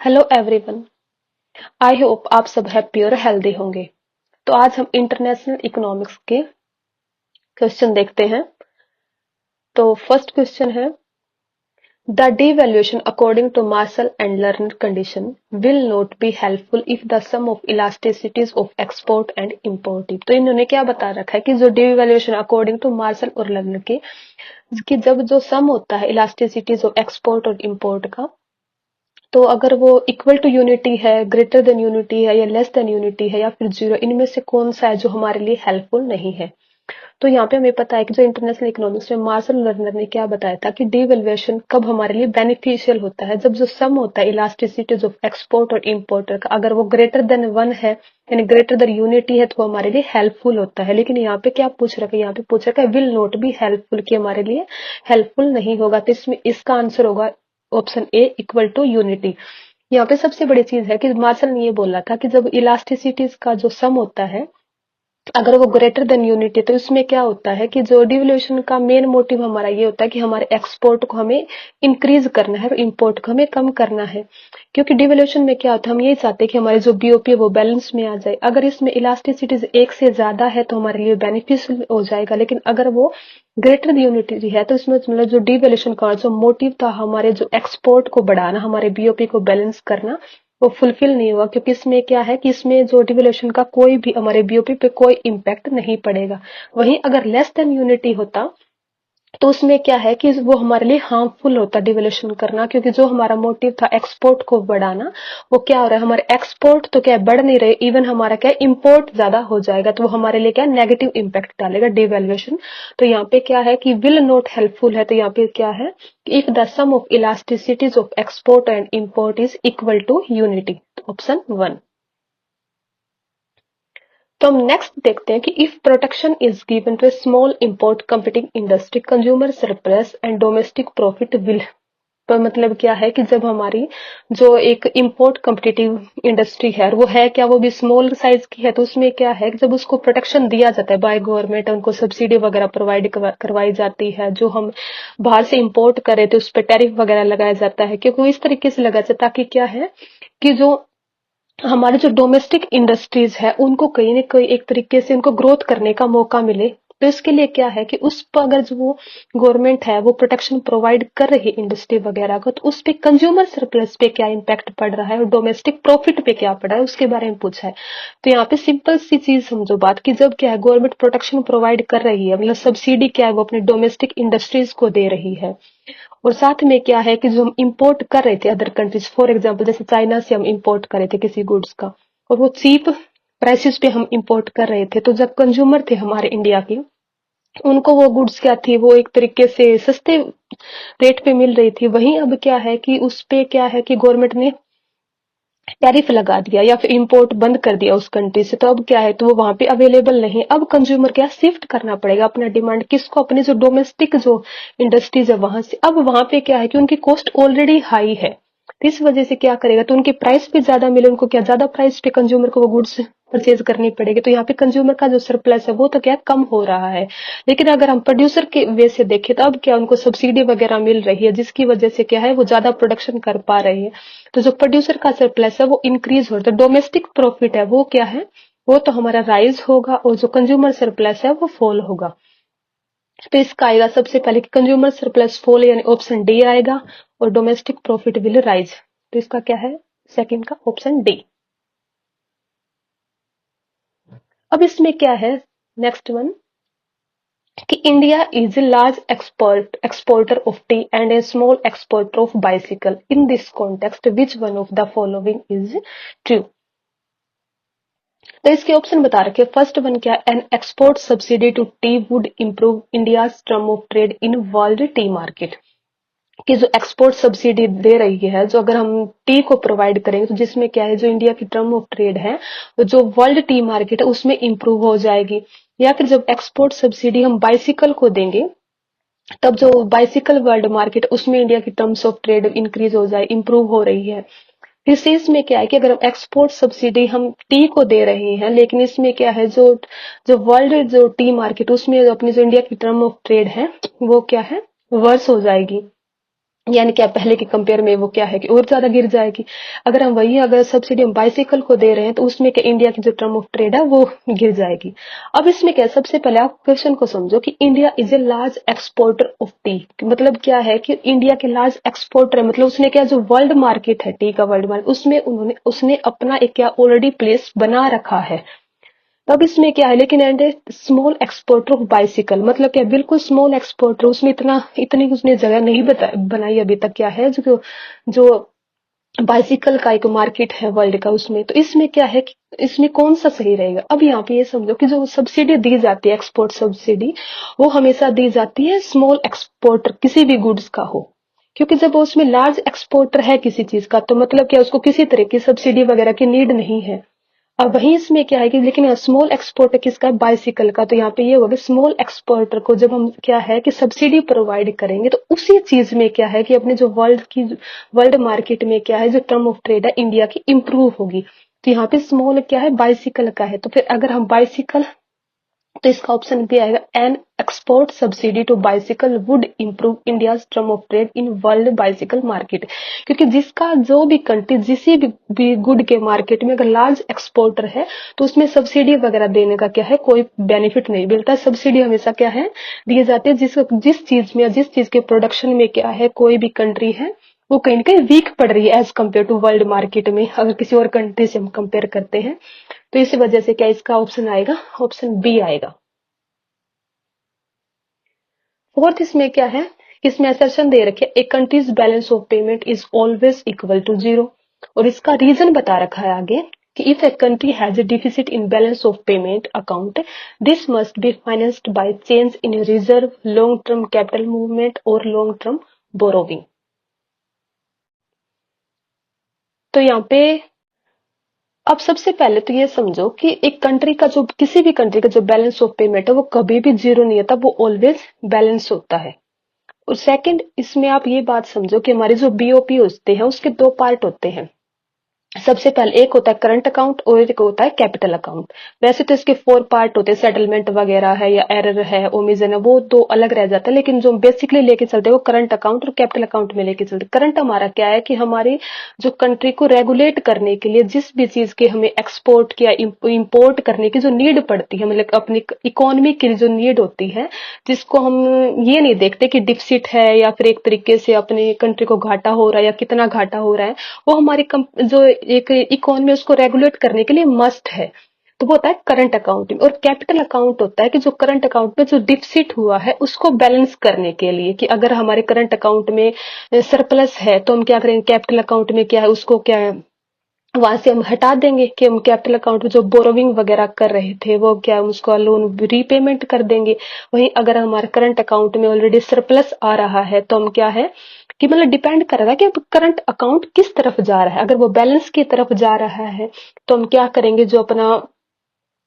Hello everyone. I hope आप सब happy और हेल्दी होंगे। तो आज हम इंटरनेशनल इकोनॉमिक्स के क्वेश्चन देखते हैं। तो फर्स्ट क्वेश्चन है, the devaluation according to Marshall and Lerner condition will not be helpful if the sum of elasticities of export and import। तो इन्होंने क्या बता रखा है कि जो devaluation according to Marshall और लर्नर के कि जब जो सम होता है इलास्टिसिटीज ऑफ एक्सपोर्ट और इंपोर्ट का, तो अगर वो इक्वल टू यूनिटी है, ग्रेटर देन यूनिटी है या लेस देन यूनिटी है या फिर जीरो, इनमें से कौन सा है जो हमारे लिए हेल्पफुल नहीं है। तो यहाँ पे हमें पता है कि जो इंटरनेशनल इकोनॉमिक्स में मार्शल लर्नर ने क्या बताया था कि डीवैल्यूएशन कब हमारे लिए बेनिफिशियल होता है, जब जो सम होता है इलास्टिसिटीज ऑफ एक्सपोर्ट और इंपोर्टर का अगर वो ग्रेटर देन वन है यानी ग्रेटर देन यूनिटी है तो हमारे लिए हेल्पफुल होता है। लेकिन यहाँ पे क्या पूछ रखा है, यहाँ पे पूछ रखा है विल नॉट बी हेल्पफुल, कि हमारे लिए हेल्पफुल नहीं होगा। तो इसमें इसका आंसर होगा option A equal to unity. यहाँ पे सबसे बड़ी चीज है कि मार्शल ने ये बोला था कि जब इलास्टिसिटीज का जो सम होता है अगर वो ग्रेटर देन यूनिटी है तो इसमें क्या होता है कि जो डिवैल्यूएशन का मेन मोटिव हमारा ये होता है कि हमारे एक्सपोर्ट को हमें इंक्रीज करना है और इंपोर्ट को हमें कम करना है। क्योंकि डिवैल्यूएशन में क्या होता है, हम यही चाहते हैं कि हमारी जो बीओपी है वो बैलेंस में आ जाए। अगर इसमें इलास्टिसिटीज एक से ज्यादा है तो हमारे लिए बेनिफिशियल हो जाएगा, लेकिन अगर वो ग्रेटर यूनिटी है तो इसमें मतलब जो डिवैल्यूएशन का जो मोटिव था हमारे जो एक्सपोर्ट को बढ़ाना, हमारे बीओपी को बैलेंस करना, वो फुलफिल नहीं हुआ। क्योंकि इसमें क्या है कि इसमें जो डिवैल्यूएशन का कोई भी हमारे बीओपी पे कोई इम्पैक्ट नहीं पड़ेगा। वहीं अगर लेस देन यूनिटी होता तो उसमें क्या है कि वो हमारे लिए हार्मफुल होता डिवैल्यूएशन करना, क्योंकि जो हमारा मोटिव था एक्सपोर्ट को बढ़ाना वो क्या हो रहा है, हमारे एक्सपोर्ट तो क्या बढ़ नहीं रहे, इवन हमारा क्या इंपोर्ट ज्यादा हो जाएगा, तो वो हमारे लिए क्या नेगेटिव इम्पैक्ट डालेगा डिवैल्यूएशन। तो यहाँ पे क्या है कि विल नॉट हेल्पफुल है, तो यहाँ पे क्या है if the sum of elasticities of export and import is equal to unity, option 1। तो हम नेक्स्ट देखते हैं कि if protection is given to a small import competing industry consumer surplus and domestic profit will. तो मतलब क्या है कि जब हमारी जो एक इंपोर्ट कम्पिटिटिव इंडस्ट्री है वो है क्या, वो भी स्मॉल साइज की है, तो उसमें क्या है कि जब उसको प्रोटेक्शन दिया जाता है बाय गवर्नमेंट, उनको सब्सिडी वगैरह प्रोवाइड करवाई जाती है, जो हम बाहर से इंपोर्ट करे थे उस पर टैरिफ वगैरह लगाया जाता है, क्योंकि वो इस तरीके से लगाया जाता है ताकि क्या है कि जो हमारे जो डोमेस्टिक इंडस्ट्रीज है उनको कहीं ना कहीं एक तरीके से उनको ग्रोथ करने का मौका मिले। तो इसके लिए क्या है कि उस पर अगर जो वो गवर्नमेंट है वो प्रोटेक्शन प्रोवाइड कर रही है इंडस्ट्री वगैरह को, तो उस पे कंज्यूमर सरप्लस पे क्या इम्पैक्ट पड़ रहा है और डोमेस्टिक प्रॉफिट पे क्या पड़ रहा है उसके बारे में पूछा है। तो यहाँ पे सिंपल सी चीज समझो बात कि जब क्या है गवर्नमेंट प्रोटेक्शन प्रोवाइड कर रही है, मतलब सब्सिडी क्या है वो अपनी डोमेस्टिक इंडस्ट्रीज को दे रही है, और साथ में क्या है कि जो हम इंपोर्ट कर रहे थे अदर कंट्रीज, फॉर एग्जांपल जैसे चाइना से हम इंपोर्ट कर रहे थे किसी गुड्स का और वो चीप प्राइसेस पे हम इंपोर्ट कर रहे थे, तो जब कंज्यूमर थे हमारे इंडिया के उनको वो गुड्स क्या थी वो एक तरीके से सस्ते रेट पे मिल रही थी। वहीं अब क्या है कि उस पे क्या है कि गवर्नमेंट ने टैरिफ लगा दिया या फिर इंपोर्ट बंद कर दिया उस कंट्री से, तो अब क्या है तो वो वहां पे अवेलेबल नहीं। अब कंज्यूमर क्या शिफ्ट करना पड़ेगा अपना डिमांड किसको, अपनी जो डोमेस्टिक जो इंडस्ट्रीज है वहां से। अब वहां पे क्या है कि उनकी कॉस्ट ऑलरेडी हाई है, तो इस वजह से क्या करेगा तो उनकी प्राइस भी ज्यादा मिले, उनको क्या ज्यादा प्राइस पे कंज्यूमर को वो गुड्स परचेज करनी पड़ेगी। तो यहाँ पे कंज्यूमर का जो सरप्लस है वो तो क्या कम हो रहा है। लेकिन अगर हम प्रोड्यूसर के वे से देखें तो अब क्या उनको सब्सिडी वगैरह मिल रही है जिसकी वजह से क्या है वो ज्यादा प्रोडक्शन कर पा रहे हैं। तो जो प्रोड्यूसर का सरप्लस है वो इंक्रीज हो रहा है, तो डोमेस्टिक प्रॉफिट है वो क्या है वो तो हमारा राइज होगा और जो कंज्यूमर सरप्लस है वो फॉल होगा। तो इसका आएगा सबसे पहले कि कंज्यूमर सरप्लस फॉल यानी ऑप्शन डी आएगा और डोमेस्टिक प्रॉफिट विल राइज। तो इसका क्या है सेकंड का ऑप्शन डी। अब इसमें क्या है नेक्स्ट वन कि India is a large exporter of tea and a small exporter of bicycle. In this context which one of the following is true. तो इसके ऑप्शन बता रखे, फर्स्ट वन क्या, an export subsidy to tea would improve India's term of trade in world tea market. कि जो export subsidy दे रही है, जो अगर हम टी को प्रोवाइड करेंगे तो जिसमें क्या है जो इंडिया की टर्म ऑफ ट्रेड है जो वर्ल्ड टी मार्केट है उसमें इंप्रूव हो जाएगी। या फिर जब एक्सपोर्ट सब्सिडी हम बाइसिकल को देंगे तब जो बाइसिकल वर्ल्ड मार्केट उसमें इंडिया की टर्म्स ऑफ ट्रेड इंक्रीज हो जाए, इंप्रूव हो रही है। फिर से इसमें क्या है कि अगर हम एक्सपोर्ट सब्सिडी हम टी को दे रहे हैं लेकिन इसमें क्या है जो जो वर्ल्ड जो टी मार्केट उसमें अपनी जो इंडिया की टर्म ऑफ ट्रेड है वो क्या है वर्स हो जाएगी। यानी क्या पहले के कंपेयर में वो क्या है कि और ज्यादा गिर जाएगी। अगर हम वही अगर सब्सिडी हम बाइसिकल को दे रहे हैं तो उसमें क्या इंडिया की जो टर्म ऑफ ट्रेड है वो गिर जाएगी। अब इसमें क्या सबसे पहले आप क्वेश्चन को समझो कि India is a large exporter of T. मतलब क्या है कि इंडिया के लार्ज एक्सपोर्टर है, मतलब उसने क्या जो वर्ल्ड मार्केट है टी का वर्ल्ड मार्केट उसमें उसने अपना एक क्या ऑलरेडी प्लेस बना रखा है। अब इसमें क्या है लेकिन and small exporter of bicycle, मतलब क्या बिल्कुल स्मॉल एक्सपोर्टर, उसमें इतनी उसने जगह नहीं बनाई अभी तक क्या है जो जो बाइसिकल का एक मार्केट है वर्ल्ड का उसमें। तो इसमें क्या है कि इसमें कौन सा सही रहेगा। अब यहाँ पे ये समझो कि जो सब्सिडी दी जाती है एक्सपोर्ट सब्सिडी वो हमेशा दी जाती है स्मॉल एक्सपोर्टर किसी भी गुड्स का हो, क्योंकि जब वो उसमें लार्ज एक्सपोर्टर है किसी चीज का तो मतलब क्या उसको किसी तरह की सब्सिडी वगैरह की नीड नहीं है। अब वहीं इसमें क्या है कि लेकिन स्मॉल एक्सपोर्टर किसका है बाइसिकल का, तो यहाँ पे ये होगा स्मॉल एक्सपोर्टर को जब हम क्या है कि सब्सिडी प्रोवाइड करेंगे तो उसी चीज में क्या है कि अपने जो वर्ल्ड मार्केट में क्या है जो टर्म ऑफ ट्रेड है इंडिया की इंप्रूव होगी। तो यहाँ पे स्मॉल क्या है बाइसिकल का है, तो फिर अगर हम बाइसिकल तो इसका ऑप्शन भी आएगा an export subsidy to bicycle would improve India term of trade in world bicycle market. क्योंकि जिसका जो भी कंट्री भी गुड के मार्केट में अगर लार्ज एक्सपोर्टर है तो उसमें सब्सिडी वगैरह देने का क्या है कोई बेनिफिट नहीं मिलता। सब्सिडी हमेशा क्या है दी जाती है जिस चीज में जिस चीज के प्रोडक्शन में क्या है कोई भी कंट्री है वो कहीं ना कहीं वीक पड़ रही है as compare to world market में अगर किसी और कंट्री से हम कंपेयर करते हैं। तो इसी वजह से क्या इसका ऑप्शन आएगा ऑप्शन बी आएगा। फोर्थ इसमें क्या है इसमें असर्शन दे रखे a country's balance of payment is always equal to zero, और इसका रीजन बता रखा है आगे कि if a country has a deficit in balance of payment account this must be financed by change in reserve long term capital movement और long term borrowing. तो यहाँ पे अब सबसे पहले तो ये समझो कि एक कंट्री का जो किसी भी कंट्री का जो बैलेंस ऑफ पेमेंट है वो कभी भी जीरो नहीं होता, वो ऑलवेज बैलेंस होता है। और सेकंड इसमें आप ये बात समझो कि हमारे जो बीओपी होते हैं उसके दो पार्ट होते हैं। सबसे पहले एक होता है करंट अकाउंट और एक होता है कैपिटल अकाउंट। वैसे तो इसके 4 पार्ट होते हैं, सेटलमेंट वगैरह है या एरर है ओमिजन है वो तो अलग रह जाता है, लेकिन जो बेसिकली लेके चलते हैं वो करंट अकाउंट और कैपिटल अकाउंट में लेके चलते हैं। करंट हमारा क्या है कि हमारी जो कंट्री को रेगुलेट करने के लिए जिस भी चीज के हमें एक्सपोर्ट या इम्पोर्ट करने की जो नीड पड़ती है, मतलब अपनी इकोनॉमी की जो नीड होती है, जिसको हम ये नहीं देखते कि डिफिसिट है या फिर एक तरीके से अपनी कंट्री को घाटा हो रहा है या कितना घाटा हो रहा है, वो हमारी जो एक इकोनॉमी उसको रेगुलेट करने के लिए मस्ट है। तो वो होता है करंट अकाउंट। और कैपिटल अकाउंट होता है कि जो करंट अकाउंट में जो डिफिसिट हुआ है उसको बैलेंस करने के लिए, कि अगर हमारे करंट अकाउंट में सरप्लस है तो हम क्या करेंगे कैपिटल अकाउंट में क्या है उसको क्या है वहां से हम हटा देंगे कि हम कैपिटल अकाउंट में जो बोरोविंग वगैरह कर रहे थे वो क्या हम उसको लोन रीपेमेंट कर देंगे। वहीं अगर हमारे करंट अकाउंट में ऑलरेडी सरप्लस आ रहा है तो हम क्या है कि मतलब डिपेंड करेगा कि करंट अकाउंट किस तरफ जा रहा है। अगर वो बैलेंस की तरफ जा रहा है तो हम क्या करेंगे जो अपना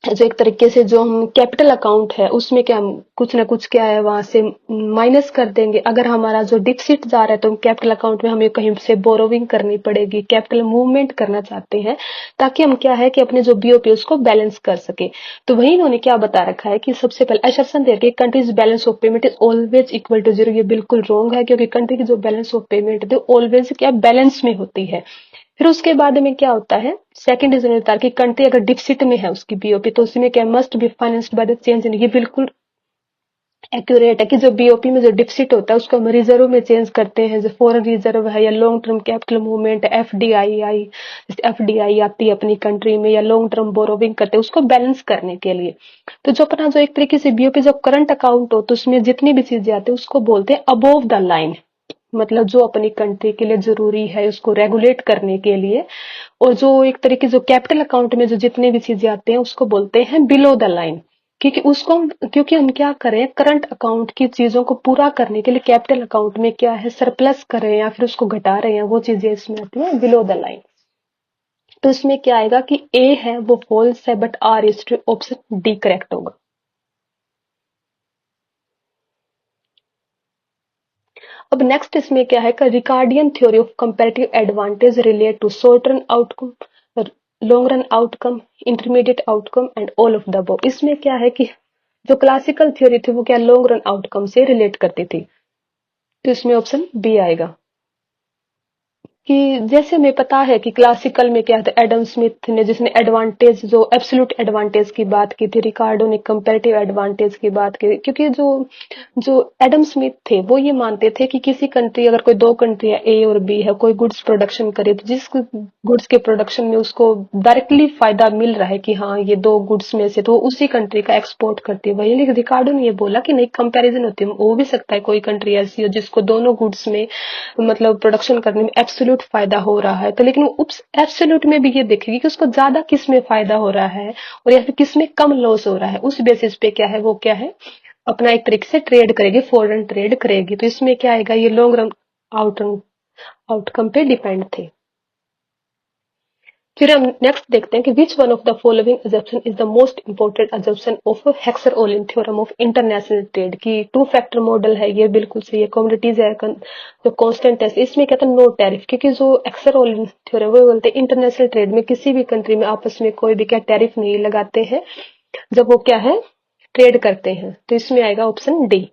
जो एक तरीके से जो हम कैपिटल अकाउंट है उसमें क्या हम कुछ ना कुछ क्या है वहां से माइनस कर देंगे। अगर हमारा जो डिफिसिट जा रहा है तो हम कैपिटल अकाउंट में हमें कहीं से बोरोविंग करनी पड़ेगी, कैपिटल मूवमेंट करना चाहते हैं ताकि हम क्या है कि अपने जो बीओपी उसको बैलेंस कर सके। तो वही इन्होंने क्या बता रखा है कि सबसे पहले असर्शन दे रखी है country's balance of payment is always equal to zero. ये बिल्कुल रॉन्ग है क्योंकि कंट्री की जो बैलेंस ऑफ पेमेंट है ऑलवेज क्या बैलेंस में होती है। फिर उसके बाद में क्या होता है सेकंड रीजन होता है कि कंट्री अगर डिफिसिट में है उसकी बीओपी तो उसमें क्या must be financed by the change in, ये बिल्कुल एक्यूरेट है कि जो बीओपी में जो डिफिसिट होता है उसको हम रिजर्व में चेंज करते हैं, जो फॉरेन रिजर्व है या long term capital movement FDI जैसे एफडीआई आती है अपनी कंट्री में या लॉन्ग टर्म बोरोविंग करते हैं उसको बैलेंस करने के लिए। तो जो अपना जो एक तरीके से बीओपी जो करंट अकाउंट हो तो उसमें जितनी भी चीजें आती है उसको बोलते हैं अबोव द लाइन, मतलब जो अपनी कंट्री के लिए जरूरी है उसको रेगुलेट करने के लिए। और जो एक तरीके जो कैपिटल अकाउंट में जो जितने भी चीजें आते हैं उसको बोलते हैं बिलो द लाइन। क्योंकि हम क्या करें करंट अकाउंट की चीजों को पूरा करने के लिए कैपिटल अकाउंट में क्या है सरप्लस कर रहे हैं या फिर उसको घटा रहे हैं, वो चीजें इसमें आती है बिलो द लाइन। तो इसमें क्या आएगा कि ए है वो फॉल्स है but R is option D correct होगा। अब नेक्स्ट इसमें क्या है का Ricardian theory of comparative advantage relate to short run outcome, long run outcome, intermediate outcome and all of the above. इसमें क्या है कि जो क्लासिकल थ्योरी थी वो क्या लॉन्ग रन आउटकम से रिलेट करती थी, तो इसमें ऑप्शन बी आएगा। कि जैसे हमें पता है कि क्लासिकल में क्या था, एडम स्मिथ ने जिसने एडवांटेज जो एब्सोल्यूट एडवांटेज की बात की थी, रिकार्डो ने कंपैरेटिव एडवांटेज की बात की, क्योंकि जो जो एडम स्मिथ थे वो ये मानते थे कि किसी कंट्री, अगर कोई दो कंट्री है ए और बी है, कोई गुड्स प्रोडक्शन करे तो जिस गुड्स के प्रोडक्शन में उसको डायरेक्टली फायदा मिल रहा है कि हाँ ये दो गुड्स में से, तो वो उसी कंट्री का एक्सपोर्ट करती है। वही रिकार्डो ने ये बोला कि नहीं, कंपैरिजन होती है, हो भी सकता है कोई कंट्री ऐसी हो जिसको दोनों गुड्स में मतलब प्रोडक्शन करने में एब्सोल्यूट फायदा हो रहा है, तो लेकिन वो एब्सोल्यूट में भी ये देखेगी कि उसको ज्यादा किस में फायदा हो रहा है और या फिर किस में कम लॉस हो रहा है, उस बेसिस पे क्या है वो क्या है अपना एक तरीके से ट्रेड करेगी, फॉरेन ट्रेड करेगी। तो इसमें क्या आएगा, ये लॉन्ग रन आउटकम पे डिपेंड थे। फिर हम नेक्स्ट देखते हैं कि विच one of the following assumption is the most important assumption of Heckscher-Olin theorem of international trade, की टू फैक्टर मॉडल है, ये बिल्कुल सही है। कमोडिटीज है जो कांस्टेंट है, इसमें कहते हैं नो टैरिफ, क्योंकि जो हेक्सर-ओलिन थ्योरम वो बोलते हैं इंटरनेशनल ट्रेड में किसी भी कंट्री में आपस में कोई भी क्या टैरिफ नहीं लगाते हैं जब वो क्या है ट्रेड करते हैं। तो इसमें आएगा ऑप्शन डी।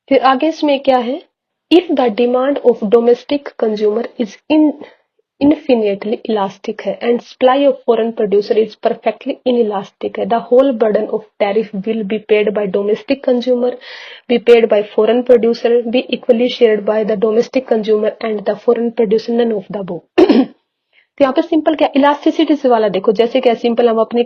फिर आगे इसमें क्या है, if the demand of domestic consumer is infinitely elastic है and supply of foreign producer is perfectly inelastic है, the whole burden of tariff will be paid by domestic consumer, be paid by foreign producer, be equally shared by the domestic consumer and the foreign producer, none of the above। तो यहाँ पे simple क्या elasticity से वाला देखो, जैसे क्या simple हम अपनी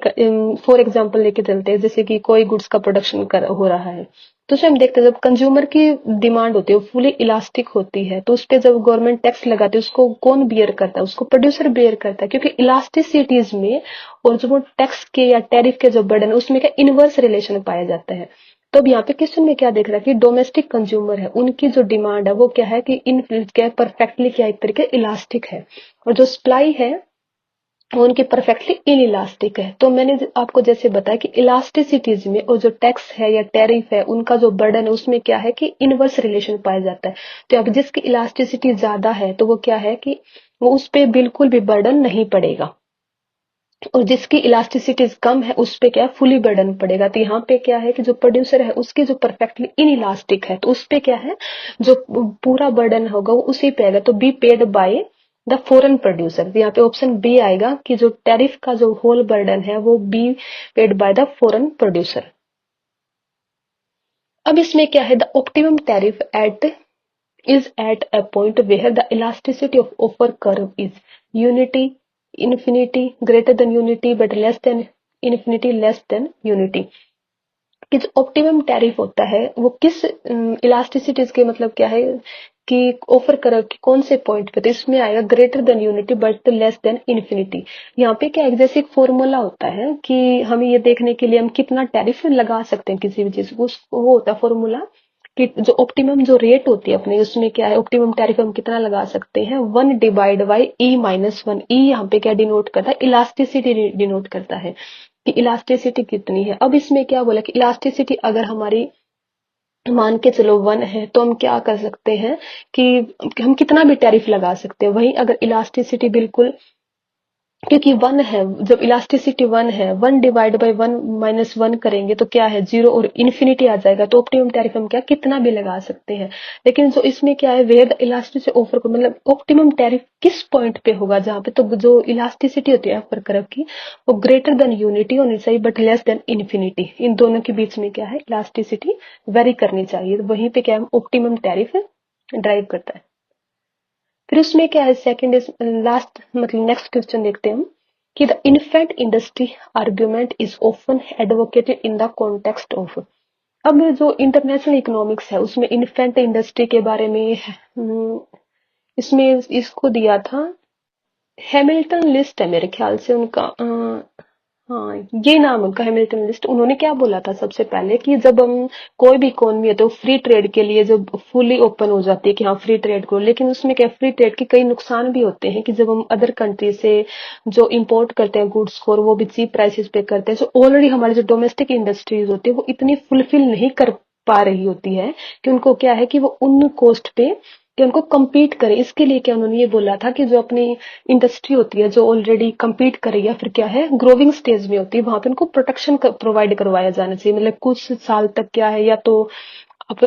फॉर एग्जांपल लेके चलते हैं, जैसे कि कोई गुड्स का प्रोडक्शन हो रहा है, तो उसमें हम देखते हैं जब कंज्यूमर की डिमांड होती है वो फुली इलास्टिक होती है, तो उस पर जब गवर्नमेंट टैक्स लगाती है उसको कौन बियर करता है, उसको प्रोड्यूसर बियर करता है, क्योंकि इलास्टिसिटीज में और जो वो टैक्स के या टैरिफ के जो बर्डन है उसमें क्या इनवर्स रिलेशन पाया जाता है। तो अब यहाँ पे क्वेश्चन में क्या देख रहा है कि डोमेस्टिक कंज्यूमर है, उनकी जो डिमांड है वो क्या है कि इन क्या परफेक्टली क्या एक तरीके इलास्टिक है, और जो सप्लाई है वो उनकी परफेक्टली इन इलास्टिक है। तो मैंने आपको जैसे बताया कि इलास्टिसिटीज में और जो टैक्स है या टैरिफ है उनका जो बर्डन है उसमें क्या है कि इनवर्स रिलेशन पाया जाता है। तो अब जिसकी इलास्टिसिटी ज्यादा है तो वो क्या है कि वो उस पर बिल्कुल भी बर्डन नहीं पड़ेगा, और जिसकी इलास्टिसिटी कम है उस पे क्या है फुली बर्डन पड़ेगा। तो यहाँ पे क्या है कि जो प्रोड्यूसर है उसकी जो परफेक्टली इन इलास्टिक है तो उस पे क्या है जो पूरा बर्डन होगा वो उसी पे आएगा, तो B paid by the foreign producer. यहाँ पे ऑप्शन बी आएगा कि जो टैरिफ का जो होल बर्डन है वो be paid by the foreign producer. अब इसमें क्या है, the optimum tariff at is at a point where the elasticity of offer curve is unity, infinity, greater than unity but less than infinity, less than unity। कि जो optimum tariff होता है वो किस इलास्टिसिटीज के मतलब क्या है कि ऑफर कर कि कौन से पॉइंट पे, तो इसमें आएगा greater than unity but less than infinity. यहाँ पे क्या है जैसे एक फॉर्मूला होता है कि हमें ये देखने के लिए हम कितना टैरिफ लगा सकते हैं किसी भी चीज को, वो होता है फॉर्मूला कि जो ऑप्टिमम जो रेट होती है अपने उसमें क्या है ऑप्टिमम टैरिफ हम कितना लगा सकते हैं, 1/E-1। ई यहाँ पे क्या डिनोट करता है, इलास्टिसिटी डिनोट करता है कि इलास्टिसिटी कितनी है। अब इसमें क्या बोला कि इलास्टिसिटी अगर हमारी मान के चलो 1 है तो हम क्या कर सकते हैं कि हम कितना भी टैरिफ लगा सकते हैं। वहीं अगर इलास्टिसिटी बिल्कुल, क्योंकि 1 है, जब इलास्टिसिटी 1 है 1/1 करेंगे तो क्या है 0 और इन्फिनिटी आ जाएगा, तो ऑप्टिमम टैरिफ हम क्या कितना भी लगा सकते हैं। लेकिन जो इसमें क्या है वेयर द इलास्टिसिटी ऑफर को मतलब ऑप्टिमम टैरिफ किस पॉइंट पे होगा जहां पे, तो जो इलास्टिसिटी होती है ऑफर कर्व की वो ग्रेटर देन यूनिटी होनी चाहिए बट लेस देन इन्फिनिटी, इन दोनों के बीच में क्या है इलास्टिसिटी वेरी करनी चाहिए, तो वहीं पे क्या है ऑप्टिमम टैरिफ ड्राइव करता है। फिर उसमें क्या है सेकंड इज लास्ट मतलब नेक्स्ट क्वेश्चन देखते हैं हम कि the infant industry argument is often advocated in the context of. अब जो इंटरनेशनल इकोनॉमिक्स है उसमें इन्फेंट इंडस्ट्री के बारे में इसमें इसको दिया था हैमिल्टन लिस्ट है मेरे ख्याल से उनका, हाँ ये नाम उनका हैमिल्टन लिस्ट। उन्होंने क्या बोला था सबसे पहले कि जब हम कोई भी इकोनॉमी है तो फ्री ट्रेड के लिए जब फुली ओपन हो जाती है कि हाँ फ्री ट्रेड करो, लेकिन उसमें क्या फ्री ट्रेड के कई नुकसान भी होते हैं कि जब हम अदर कंट्री से जो इंपोर्ट करते हैं गुड्स को और वो भी चीप प्राइसेस पे करते हैं, तो ऑलरेडी हमारी जो डोमेस्टिक इंडस्ट्रीज होती है वो इतनी फुलफिल नहीं कर पा रही होती है कि उनको क्या है कि वो उन कॉस्ट पे कि उनको compete करें। इसके लिए क्या उन्होंने ये बोला था कि जो अपनी इंडस्ट्री होती है जो ऑलरेडी compete कर रही है फिर क्या है ग्रोविंग स्टेज में होती है वहां पे उनको प्रोटेक्शन प्रोवाइड करवाया जाना चाहिए, मतलब कुछ साल तक क्या है या तो आप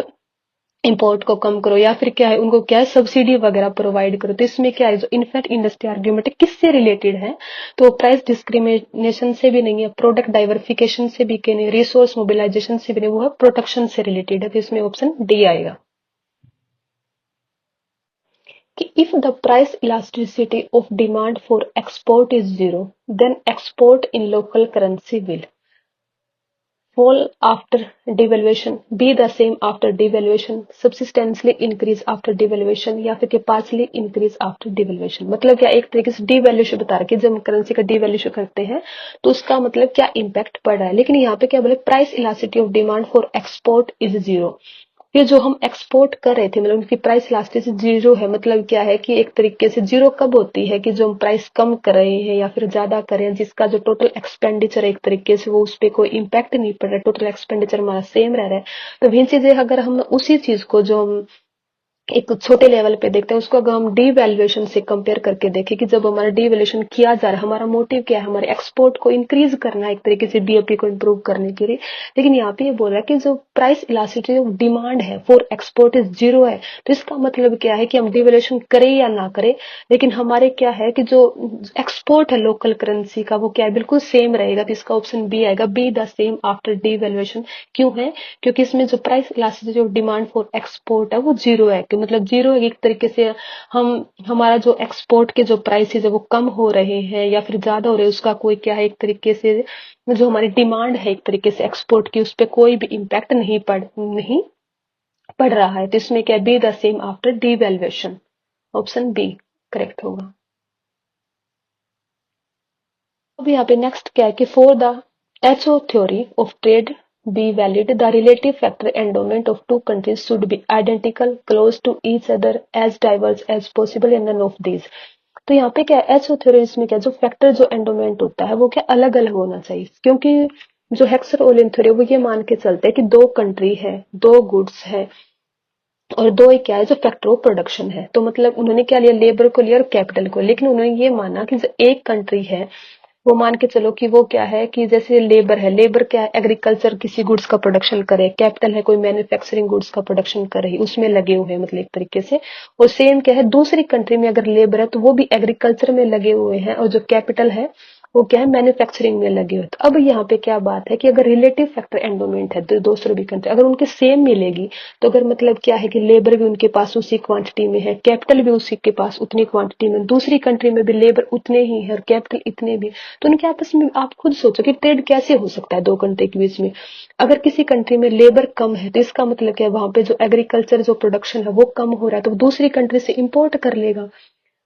इंपोर्ट को कम करो, या फिर क्या है उनको क्या है सब्सिडी वगैरह प्रोवाइड करो। तो इसमें क्या है जो इनफैक्ट इंडस्ट्री आर्ग्यूमेंट किससे रिलेटेड है, तो प्राइस डिस्क्रिमिनेशन से भी नहीं है, प्रोडक्ट डाइवर्सिफिकेशन से भी नहीं, रिसोर्स मोबिलाइजेशन से भी नहीं, वो है प्रोटेक्शन से रिलेटेड है। तो इसमें ऑप्शन डी आएगा कि if the price elasticity of demand for export is zero, then export in local currency will fall after devaluation, be the same after devaluation, substantially increase after devaluation, या फिर partially increase after devaluation। मतलब क्या, एक तरीके से devaluation बता रहा है कि जब हम करेंसी का devaluation करते हैं तो उसका मतलब क्या इम्पैक्ट पड़ रहा है। लेकिन यहाँ पे क्या बोले, price elasticity of demand for export is zero. ये जो हम एक्सपोर्ट कर रहे थे मतलब उनकी प्राइस इलास्टिसिटी जीरो है। मतलब क्या है कि एक तरीके से जीरो कब होती है कि जो हम प्राइस कम कर रहे हैं या फिर ज्यादा कर रहे हैं, जिसका जो टोटल एक्सपेंडिचर है एक तरीके से वो उस पर कोई इम्पैक्ट नहीं पड़ रहा है, टोटल एक्सपेंडिचर हमारा सेम रह रहा है। तो वही चीजें अगर हम उसी चीज को जो हम एक छोटे लेवल पे देखते हैं उसको अगर हम डीवैल्यूएशन से कंपेयर करके देखें कि जब हमारा डीवैल्यूएशन किया जा रहा है, हमारा मोटिव क्या है, हमारे एक्सपोर्ट को इंक्रीज करना है एक तरीके से, बीओपी को इंप्रूव करने के लिए। लेकिन यहाँ पे ये बोल रहा है कि जो प्राइस इलास्टिसिटी ऑफ डिमांड है फॉर एक्सपोर्ट इज जीरो है। तो इसका मतलब क्या है कि हम डीवैल्यूएशन करें या ना करें, लेकिन हमारे क्या है कि जो एक्सपोर्ट है लोकल करेंसी का वो क्या है बिल्कुल सेम रहेगा। तो इसका ऑप्शन बी आएगा, B the same after devaluation. क्यों है, क्योंकि इसमें जो price elasticity of demand for export है वो जीरो है। कि मतलब जीरो है एक तरीके से हम हमारा जो एक्सपोर्ट के जो प्राइसेस है वो कम हो रहे हैं या फिर ज्यादा हो रहे हैं, उसका कोई क्या है एक तरीके से जो हमारी डिमांड है एक तरीके से एक्सपोर्ट की, उस पर कोई भी इम्पैक्ट नहीं पड़ रहा है। तो इसमें क्या, be the same after devaluation, option B correct होगा। अब यहाँ पे नेक्स्ट क्या है कि for the HO theory of trade be valid, the relative factor endowment of two countries should be identical close to each other as diverse as possible in none of these. तो यहाँ पे क्या है HO theory, इसमें क्या जो factor जो endowment होता है वो क्या अलग अलग होना चाहिए। क्योंकि जो हेक्सर ओलिन थ्योरी वो ये मान के चलते हैं कि दो कंट्री है, दो गुड्स है, और दो एक क्या है जो फैक्टर ऑफ प्रोडक्शन है। तो मतलब उन्होंने क्या लिया, लेबर को लिया और कैपिटल को। लेकिन उन्होंने ये माना कि जो एक कंट्री है वो मान के चलो कि वो क्या है कि जैसे लेबर है, लेबर क्या है एग्रीकल्चर किसी गुड्स का प्रोडक्शन करे, कैपिटल है कोई मैन्युफैक्चरिंग गुड्स का प्रोडक्शन करे, उसमें लगे हुए हैं मतलब एक तरीके से। और सेम क्या है दूसरी कंट्री में अगर लेबर है तो वो भी एग्रीकल्चर में लगे हुए हैं, और जो कैपिटल है वो क्या है मैन्युफैक्चरिंग में लगे हुए। तो अब यहाँ पे क्या बात है कि अगर रिलेटिव फैक्टर एंडोमेंट है तो दूसरों भी कंट्री अगर उनके सेम मिलेगी, तो अगर मतलब क्या है कि लेबर भी उनके पास उसी क्वांटिटी में है, कैपिटल भी उसी के पास उतनी क्वांटिटी में, दूसरी कंट्री में भी लेबर उतने ही है और कैपिटल इतने भी, तो उनके आपस में आप खुद सोचो कि ट्रेड कैसे हो सकता है दो कंट्री के बीच में। अगर किसी कंट्री में लेबर कम है तो इसका मतलब क्या है वहां पे जो एग्रीकल्चर जो प्रोडक्शन है वो कम हो रहा है, तो दूसरी कंट्री से इंपोर्ट कर लेगा।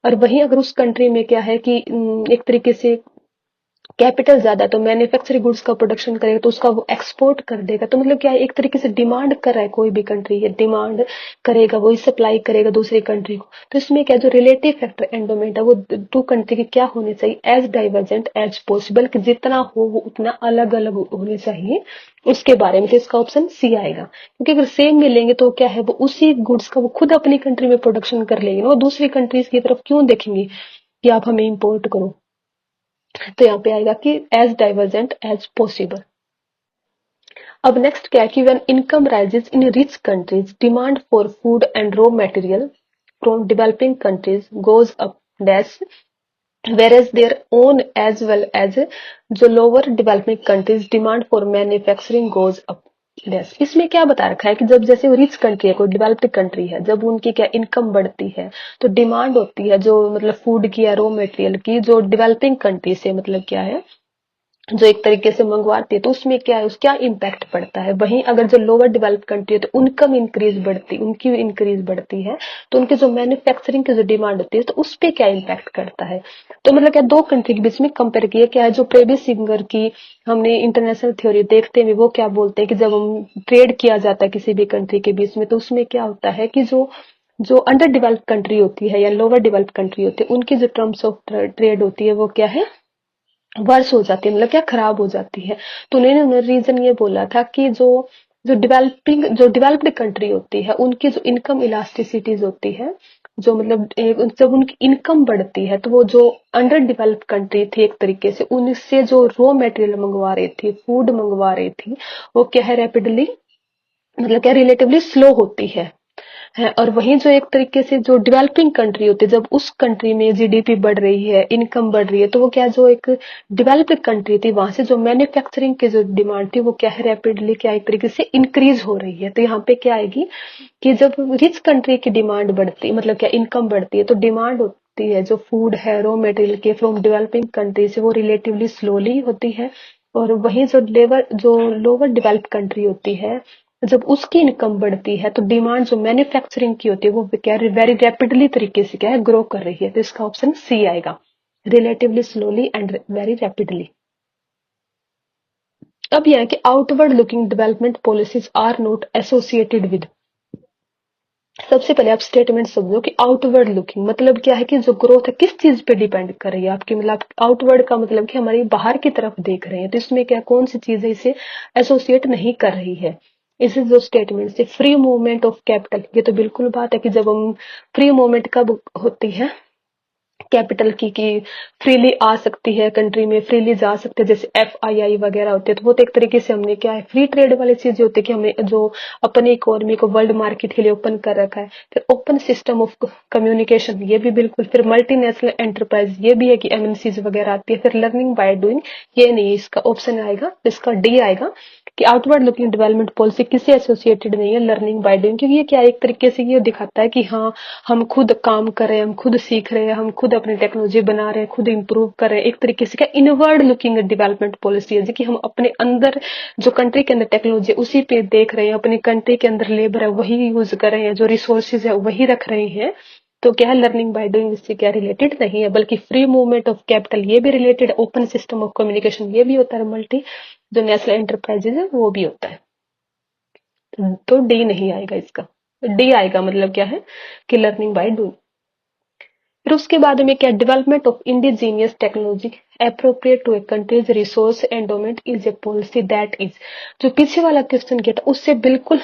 और वहीं अगर उस कंट्री में क्या है कि एक तरीके से कैपिटल ज्यादा है तो मैन्युफैक्चरिंग गुड्स का प्रोडक्शन करेगा तो उसका वो एक्सपोर्ट कर देगा। तो मतलब क्या है एक तरीके से डिमांड कर रहा है, कोई भी कंट्री है डिमांड करेगा वही सप्लाई करेगा दूसरी कंट्री को। तो इसमें क्या जो रिलेटिव फैक्टर एंडोमेंट है वो टू कंट्री के क्या होने चाहिए, एज डाइवर्जेंट एज पॉसिबल, कि जितना हो वो उतना अलग अलग होने चाहिए उसके बारे में। तो इसका ऑप्शन सी आएगा, क्योंकि अगर सेम मिलेंगे तो क्या है वो उसी गुड्स का वो खुद अपनी कंट्री में प्रोडक्शन कर लेंगे ना, वो दूसरी कंट्रीज की तरफ क्यों देखेंगे कि आप हमें इम्पोर्ट करो। तो यहाँ पे आएगा कि एज डाइवर्जेंट एज पॉसिबल। अब नेक्स्ट क्या है कि when income rises in rich countries demand for food and raw material from developing countries goes up dash, whereas their own as well as जो lower developing countries demand for manufacturing goes up dash. इसमें क्या बता रखा है कि जब जैसे rich country है कोई डेवलप्ड कंट्री है, जब उनकी क्या इनकम बढ़ती है तो डिमांड होती है जो मतलब फूड की या रॉ मटेरियल की जो डेवलपिंग कंट्री से मतलब क्या है जो एक तरीके से मंगवाती है, तो उसमें क्या है उस क्या इम्पैक्ट पड़ता है। वहीं अगर जो लोअर डेवलप्ड कंट्री है तो उनकम इंक्रीज बढ़ती उनकी इंक्रीज बढ़ती है, तो उनके जो मैन्युफैक्चरिंग की जो डिमांड होती है तो उस पे क्या इम्पैक्ट करता है। तो मतलब क्या दो कंट्री के बीच में कंपेयर किया क्या है, जो प्रेवियस सिंगर की हमने इंटरनेशनल थ्योरी देखते हुए वो क्या बोलते हैं कि जब हम ट्रेड किया जाता है किसी भी कंट्री के बीच में तो उसमें क्या होता है कि जो जो अंडर डेवलप्ड कंट्री होती है या लोअर डेवलप्ड कंट्री होती है उनकी जो टर्म्स ऑफ ट्रेड होती है वो क्या है वर्ष हो जाती है, मतलब क्या खराब हो जाती है। तो उन्होंने रीजन ये बोला था कि जो जो डेवलप्ड कंट्री होती है उनकी जो इनकम इलास्टिसिटीज होती है, जो मतलब जब उनकी इनकम बढ़ती है तो वो जो अंडर डेवलप्ड कंट्री थी एक तरीके से उनसे जो रॉ मटेरियल मंगवा रही थी फूड मंगवा रही थी वो क्या है रैपिडली मतलब क्या रिलेटिवली स्लो होती है। है। और वहीं जो एक तरीके से जो डेवलपिंग कंट्री होती है, जब उस कंट्री में जीडीपी बढ़ रही है, इनकम बढ़ रही है, तो वो क्या, जो एक डेवलप्ड कंट्री थी वहां से जो मैन्युफैक्चरिंग की जो डिमांड थी वो क्या है, रैपिडली क्या एक तरीके से इंक्रीज हो रही है। तो यहाँ पे क्या आएगी कि जब रिच कंट्री की डिमांड बढ़ती, मतलब क्या इनकम बढ़ती है, तो डिमांड होती है जो फूड है, रॉ मटेरियल के फ्रॉम डेवलपिंग कंट्री से, वो रिलेटिवली स्लोली होती है। और वहीं जो लोअर डेवलप्ड कंट्री होती है, जब उसकी इनकम बढ़ती है तो डिमांड जो मैन्युफैक्चरिंग की होती है वो क्या वेरी रैपिडली तरीके से क्या है, ग्रो कर रही है। तो इसका ऑप्शन सी आएगा, relatively slowly and very rapidly. अब यह है कि outward looking development policies are not associated with. सबसे पहले आप स्टेटमेंट समझो कि आउटवर्ड लुकिंग मतलब क्या है, कि जो ग्रोथ है किस चीज पे डिपेंड कर रही है आपकी, मतलब आउटवर्ड का मतलब कि हमारी बाहर की तरफ देख रहे हैं, तो इसमें क्या कौन सी चीज है इसे एसोसिएट नहीं कर रही है। इसे जो स्टेटमेंट से फ्री मूवमेंट ऑफ कैपिटल, ये तो बिल्कुल बात है कि जब हम फ्री मूवमेंट कब होती है कैपिटल की, कि फ्रीली आ सकती है कंट्री में, फ्रीली जा सकते हैं, जैसे FII वगैरह होते हैं, तो वो तो एक तरीके से हमने क्या है, फ्री ट्रेड वाली चीजें होती है कि हमने जो अपनी इकोनॉमी को वर्ल्ड मार्केट के लिए ओपन कर रखा है। फिर ओपन सिस्टम ऑफ कम्युनिकेशन, ये भी बिल्कुल। फिर मल्टीनेशनल एंटरप्राइज, ये भी है कि MNCs वगैरह आती है। फिर लर्निंग बाय डूइंग, ये नहीं, इसका ऑप्शन आएगा, इसका डी आएगा कि आउटवर्ड लुकिंग डेवलपमेंट पॉलिसी किसी एसोसिएटेड नहीं है लर्निंग बाय डूइंग, क्योंकि ये क्या एक तरीके से ये दिखाता है कि हाँ हम खुद काम कर रहे हैं, हम खुद सीख रहे हैं, हम खुद अपनी टेक्नोलॉजी बना रहे हैं, खुद इंप्रूव कर रहे हैं। एक तरीके से क्या इनवर्ड लुकिंग डेवलपमेंट पॉलिसी है, जो कि हम अपने अंदर जो कंट्री के अंदर टेक्नोलॉजी उसी पे देख रहे हैं, अपनी कंट्री के अंदर लेबर है वही यूज कर रहे हैं, जो रिसोर्सेज है वही रख रहे हैं। तो क्या है, लर्निंग बाय डूइंग इससे क्या रिलेटेड नहीं है, बल्कि फ्री मूवमेंट ऑफ कैपिटल ये भी related, open system of communication ये भी होता है, मल्टी जो नेशनल एंटरप्राइजेज है वो भी होता है। तो डी नहीं आएगा इसका, डी आएगा मतलब क्या है कि लर्निंग बाय डूइंग। फिर उसके बाद में क्या, development of indigenous technology appropriate to a country's resource endowment is a policy that is. जो पीछे वाला क्वेश्चन किया था उससे बिल्कुल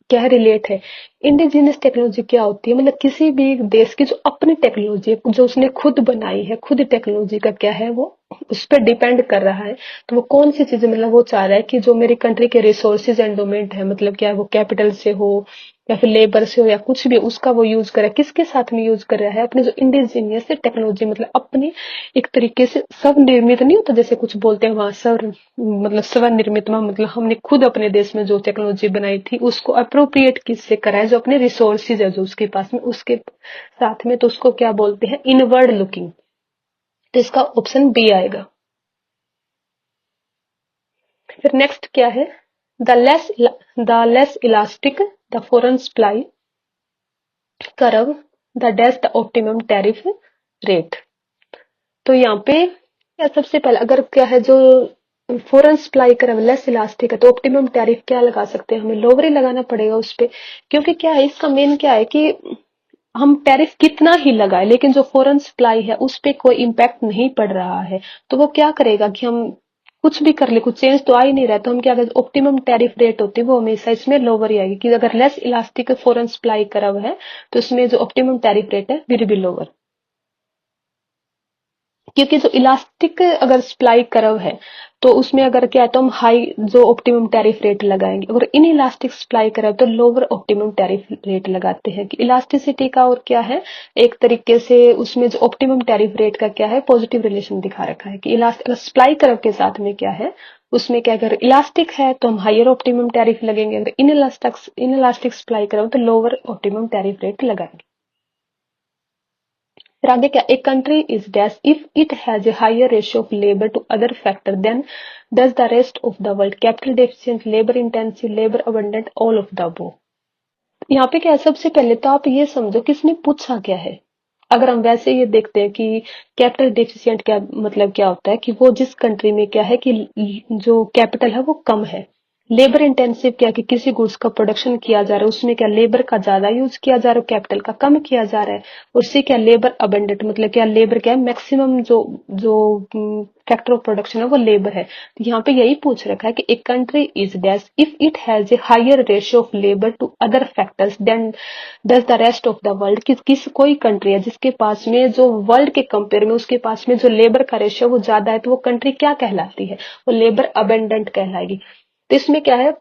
क्या रिलेट है। इंडिजीनियस टेक्नोलॉजी क्या होती है, मतलब किसी भी देश की जो अपनी टेक्नोलॉजी है, जो उसने खुद बनाई है, खुद टेक्नोलॉजी का क्या है वो उस पर डिपेंड कर रहा है। तो वो कौन सी चीजें, मतलब वो चाह रहा है कि जो मेरी कंट्री के रिसोर्सेज एंडोमेंट है, मतलब क्या है वो कैपिटल से हो या फिर लेबर से हो या कुछ भी, उसका वो यूज करे, किसके साथ में यूज कर रहा है, अपने जो इंडिजीनियस टेक्नोलॉजी, मतलब अपने एक तरीके से स्वनिर्मित नहीं होता, जैसे कुछ बोलते हैं वहां स्व मतलब स्वनिर्मित, मतलब हमने खुद अपने देश में जो टेक्नोलॉजी बनाई थी उसको अप्रोप्रिएट किससे करा है, जो अपने रिसोर्सेज है जो उसके पास में उसके साथ में, तो उसको क्या बोलते हैं, इनवर्ड लुकिंग। तो इसका ऑप्शन बी आएगा। फिर नेक्स्ट क्या है, the less elastic the foreign supply curve the dash the optimum tariff rate. तो यहाँ पे या सबसे पहले अगर क्या है, जो foreign supply curve less elastic है, तो ऑप्टिमम टैरिफ क्या लगा सकते हैं, हमें लोअर ही लगाना पड़ेगा उस पे। क्योंकि क्या है, इसका मेन क्या है कि हम टैरिफ कितना ही लगाए लेकिन जो फॉरेन सप्लाई है उस पे कोई इम्पैक्ट नहीं पड़ रहा है, तो वो क्या करेगा कि हम कुछ भी कर ले, कुछ चेंज तो आ ही नहीं रहा, तो हम क्या करें, ऑप्टिमम टैरिफ रेट होती है वो हमेशा इसमें लोअर ही आएगी, कि अगर less elastic foreign supply curve है तो इसमें जो ऑप्टिमम टैरिफ रेट है विल बी लोअर। क्योंकि जो इलास्टिक अगर सप्लाई कर्व है तो उसमें अगर क्या है, तो हम हाई जो ऑप्टिमम टैरिफ रेट लगाएंगे, अगर इन इलास्टिक सप्लाई कर्व तो लोअर ऑप्टिमम टैरिफ रेट लगाते हैं। कि इलास्टिसिटी का और क्या है, एक तरीके से उसमें जो ऑप्टिमम टैरिफ रेट का क्या है पॉजिटिव रिलेशन दिखा रखा है, कि इलास्टिक सप्लाई कर्व के साथ में क्या है, उसमें क्या, अगर इलास्टिक है तो हम हायर ऑप्टिमम टैरिफ लगेंगे, अगर इन इलास्टिक सप्लाई कर्व तो लोअर ऑप्टिमम टैरिफ रेट लगाएंगे। फिर आगे क्या, a country is dash if it has a higher ratio of labour to other factor than does the rest of the world, capital deficient, labour intensive, labour abundant, all of the above. यहाँ पे क्या है, सबसे पहले तो आप ये समझो कि इसने पूछा क्या है। अगर हम वैसे ये देखते हैं कि कैपिटल डेफिशिएंट क्या मतलब क्या होता है, कि वो जिस कंट्री में क्या है कि जो कैपिटल है वो कम है। लेबर इंटेंसिव क्या, कि किसी गुड्स का प्रोडक्शन किया जा रहा है उसमें क्या लेबर का ज्यादा यूज किया जा रहा है, कैपिटल का कम किया जा रहा है। उससे क्या लेबर अबंडेंट मतलब क्या, लेबर क्या है मैक्सिमम जो जो फैक्टर ऑफ प्रोडक्शन है वो लेबर है। तो यहाँ पे यही पूछ रखा है कि एक country is dash if it has a higher ratio of labour to other factors than does the rest of the world, किस कोई कंट्री है जिसके पास में जो वर्ल्ड के कंपेयर में उसके पास में जो लेबर का रेशियो वो ज्यादा है, तो वो कंट्री क्या कहलाती है, वो लेबर अबेंडेंट कहलाएगी। तो इसमें क्या है,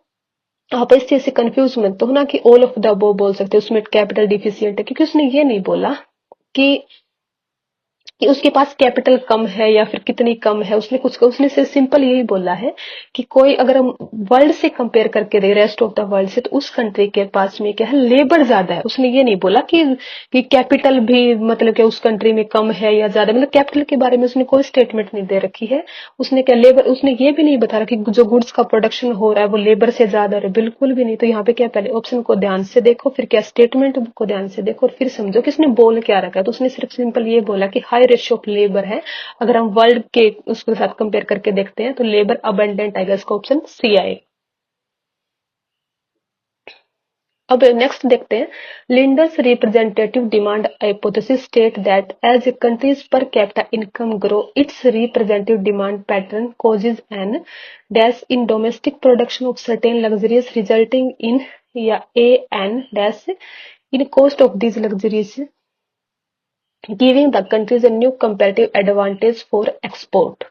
आप इस चीज से कंफ्यूज मत हो ना कि ऑल ऑफ द अबव बोल सकते हो, उसमें कैपिटल डिफिशियंट है, क्योंकि उसने ये नहीं बोला कि उसके पास कैपिटल कम है या फिर कितनी कम है। उसने सिर्फ सिंपल यही बोला है कि कोई अगर हम वर्ल्ड से कंपेयर करके दे रेस्ट ऑफ द वर्ल्ड से, तो उस कंट्री के पास में क्या है, लेबर ज्यादा है। उसने ये नहीं बोला कि कैपिटल भी मतलब कि उस कंट्री में कम है या ज्यादा, मतलब कैपिटल के बारे में उसने कोई स्टेटमेंट नहीं दे रखी है। उसने क्या लेबर, उसने ये भी नहीं बता रहा कि जो गुड्स का प्रोडक्शन हो रहा है वो लेबर से ज्यादा है, बिल्कुल भी नहीं। तो यहाँ पे क्या, पहले ऑप्शन को ध्यान से देखो, फिर क्या स्टेटमेंट को ध्यान से देखो और फिर समझो कि इसने बोल क्या रखा है। तो उसने सिर्फ सिंपल ये बोला कि हाई रेशियो ऑफ लेबर है। अगर हम वर्ल्ड के उसके साथ कंपेयर करके देखते हैं तो लेबर अबंडेंट आएगा, इसका ऑप्शन सी आएगा। अब नेक्स्ट देखते हैं, Linder's representative demand hypothesis state that as countries per capita income grow its representative demand pattern causes an dash in domestic production of certain luxurious resulting in या a an dash in cost of these luxuries giving the countries a new comparative advantage for export।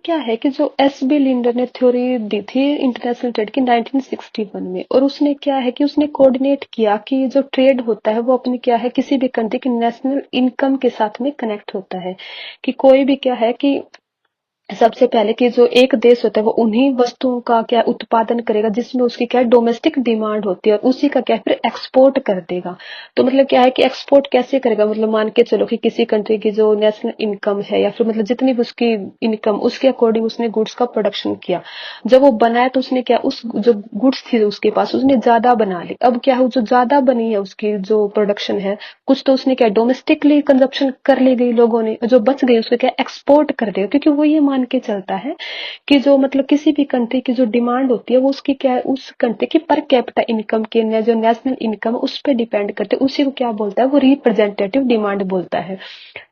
क्या है कि जो S B Lindner ने theory दी थी international trade की 1961 में, और उसने क्या है कि उसने कोऑर्डिनेट किया कि जो ट्रेड होता है वो अपनी क्या है, किसी भी कंट्री की नेशनल इनकम के साथ में कनेक्ट होता है। कि कोई भी क्या है कि सबसे पहले कि जो एक देश होता है वो उन्हीं वस्तुओं का क्या उत्पादन करेगा जिसमें उसकी क्या डोमेस्टिक डिमांड होती है, और उसी का क्या फिर एक्सपोर्ट कर देगा। तो मतलब क्या है कि एक्सपोर्ट कैसे करेगा, मतलब मान के चलो कि किसी कंट्री की जो नेशनल इनकम है या फिर मतलब जितनी भी उसकी इनकम, उसके अकॉर्डिंग उसने गुड्स का प्रोडक्शन किया। जब वो बनाया तो उसने क्या, उस जो गुड्स थी उसके पास उसने ज्यादा बना ली। अब क्या है, जो ज्यादा बनी है उसकी जो प्रोडक्शन है, कुछ तो उसने क्या डोमेस्टिकली कंजप्शन कर ली गई लोगों ने, जो बच गई उसको क्या एक्सपोर्ट कर देगा। क्योंकि वो ये मान के चलता है कि जो मतलब किसी भी कंट्री की जो डिमांड होती है वो उसकी क्या है, उस कंट्री की पर कैपिटा इनकम के जो नेशनल इनकम उस पर डिपेंड करते हैं। उसी को क्या बोलता है, वो रिप्रेजेंटेटिव डिमांड बोलता है।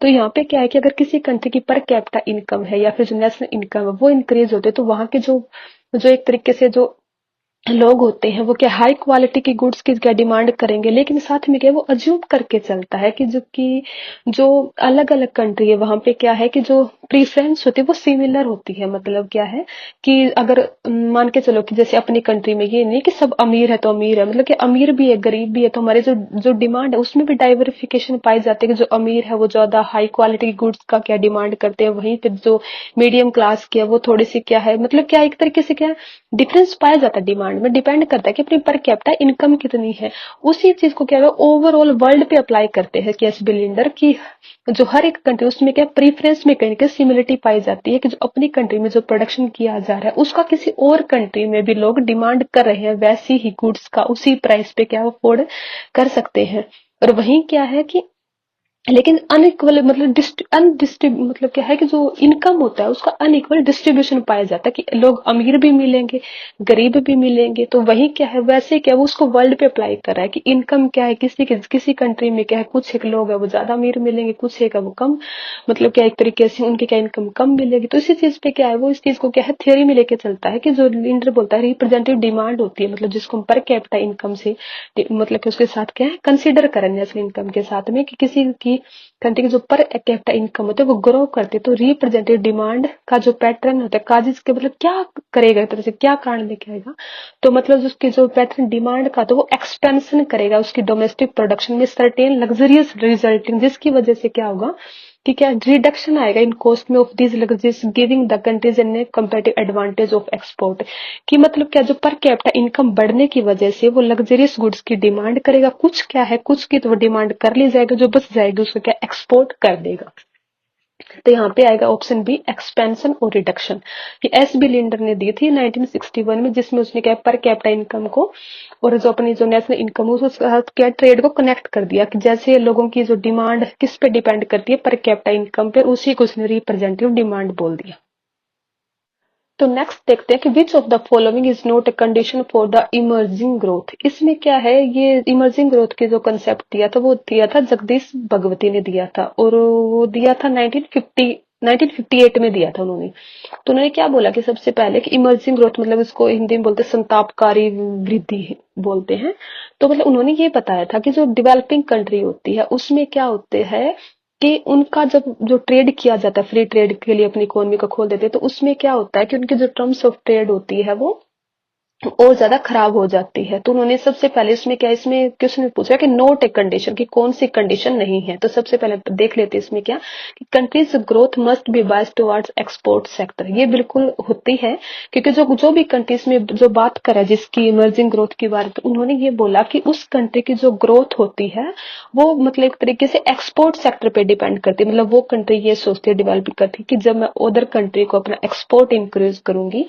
तो यहाँ पे क्या है कि अगर किसी कंट्री की पर कैपिटा इनकम है या फिर जो नेशनल इनकम है वो इंक्रीज होते हैं, तो वहां के जो जो एक तरीके से जो लोग होते हैं वो क्या हाई क्वालिटी की गुड्स की क्या डिमांड करेंगे। लेकिन साथ में क्या वो अज्यूम करके चलता है कि जो अलग अलग कंट्री है वहां पे क्या है कि जो प्रीफरेंस होती है वो सिमिलर होती है। मतलब क्या है कि अगर मान के चलो कि जैसे अपनी कंट्री में ये नहीं कि सब अमीर है तो अमीर है, मतलब कि अमीर भी है गरीब भी है, तो हमारे जो जो डिमांड है उसमें भी डाइवर्सिफिकेशन पाई जाती है कि जो अमीर है वो ज्यादा हाई क्वालिटी गुड्स का क्या डिमांड करते हैं, वहीं पे जो मीडियम क्लास की है वो थोड़ी सी क्या है, मतलब क्या एक तरीके से क्या डिफरेंस पाया जाता है डिमांड में। डिपेंड करता है कि अपनी पर कैपिटा इनकम कितनी है। उसी चीज को क्या है ओवरऑल वर्ल्ड पे अप्लाई करते हैं कैश बिलिंडर की। जो हर एक कंट्री उसमें क्या प्रीफरेंस में कहीं ना कहीं सिमिलरिटी पाई जाती है कि जो अपनी कंट्री में जो प्रोडक्शन किया जा रहा है उसका किसी और कंट्री में भी लोग डिमांड कर रहे हैं, वैसी ही गुड्स का उसी प्राइस पे क्या अफोर्ड कर सकते हैं। और वहीं क्या है कि लेकिन अनइक्वल मतलब मतलब क्या है कि जो इनकम होता है उसका अनइक्वल डिस्ट्रीब्यूशन पाया जाता है कि लोग अमीर भी मिलेंगे गरीब भी मिलेंगे। तो वही क्या है, वैसे क्या है वो उसको वर्ल्ड पे अप्लाई कर रहा है कि इनकम क्या है, किसी कंट्री में क्या है, कुछ एक लोग है वो ज्यादा अमीर मिलेंगे, कुछ एक है वो कम, मतलब क्या एक तरीके से उनकी क्या इनकम कम मिलेगी। तो इसी चीज पे क्या है वो इस चीज को क्या है थियोरी में लेके चलता है कि जो लिंडर बोलता है रिप्रेजेंटेटिव डिमांड होती है, मतलब जिसको हम पर कैपिटा इनकम से मतलब कि उसके साथ क्या है कंसिडर करें नेशनल इनकम के साथ में कि किसी की कंट्री की जो पर कैपिटा इनकम होता है वो ग्रो करती है। तो रिप्रेजेंटेटिव डिमांड का जो पैटर्न होता है काजिज के मतलब क्या करेगा, एक तरह से क्या कारण लेके आएगा, तो मतलब उसकी जो पैटर्न डिमांड का तो वो एक्सपेंशन करेगा उसकी डोमेस्टिक प्रोडक्शन में सर्टेन लग्जरियस रिजल्टिंग, जिसकी वजह से क्या होगा कि क्या रिडक्शन आएगा इन कॉस्ट में of these luxuries giving the countries an competitive advantage of export. कि मतलब क्या जो पर कैपिटा इनकम बढ़ने की वजह से वो लग्जरियस गुड्स की डिमांड करेगा, कुछ क्या है कुछ की तो वो डिमांड कर ली जाएगी, जो बच जाएगी उसको क्या एक्सपोर्ट कर देगा। तो यहाँ पे आएगा ऑप्शन बी एक्सपेंशन और रिडक्शन। ये एस बी लिंडर ने दी थी 1961 में, जिसमें उसने क्या पर कैपिटा इनकम को और जो अपनी जो नेशनल इनकम उसके साथ क्या ट्रेड को कनेक्ट कर दिया कि जैसे लोगों की जो डिमांड किस पे डिपेंड करती है पर कैपिटा इनकम पे, उसी को उसने रिप्रेजेंटेटिव डिमांड बोल दिया। तो नेक्स्ट देखते हैं कि which of the following is not a condition for the emerging growth. इसमें क्या है, ये इमर्जिंग ग्रोथ के जो कंसेप्ट दिया था वो दिया था जगदीश भगवती ने दिया था, और वो दिया था 1958 में दिया था उन्होंने। तो उन्होंने क्या बोला कि सबसे पहले कि इमर्जिंग ग्रोथ मतलब इसको हिंदी में बोलते हैं संतापकारी वृद्धि बोलते हैं। तो मतलब उन्होंने ये बताया था कि जो डेवलपिंग कंट्री होती है उसमें क्या होते हैं कि उनका जब जो ट्रेड किया जाता है फ्री ट्रेड के लिए अपनी इकोनॉमी को खोल देते हैं, तो उसमें क्या होता है कि उनकी जो टर्म्स ऑफ ट्रेड होती है वो और ज्यादा खराब हो जाती है। तो उन्होंने सबसे पहले इसमें क्या, इसमें क्वेश्चन में पूछा कि नोट ए कंडीशन, कि कौन सी कंडीशन नहीं है। तो सबसे पहले देख लेते हैं इसमें क्या, कि countries growth must be biased towards export sector. ये बिल्कुल होती है, क्योंकि जो जो भी कंट्रीज में जो बात करे जिसकी इमर्जिंग ग्रोथ की बात, तो उन्होंने ये बोला कि उस कंट्री की जो ग्रोथ होती है वो मतलब एक तरीके से एक्सपोर्ट सेक्टर पे डिपेंड करती है। मतलब वो कंट्री ये सोचती है, डेवलपिंग कंट्री, कि जब मैं अदर कंट्री को अपना एक्सपोर्ट इंक्रीज करूंगी,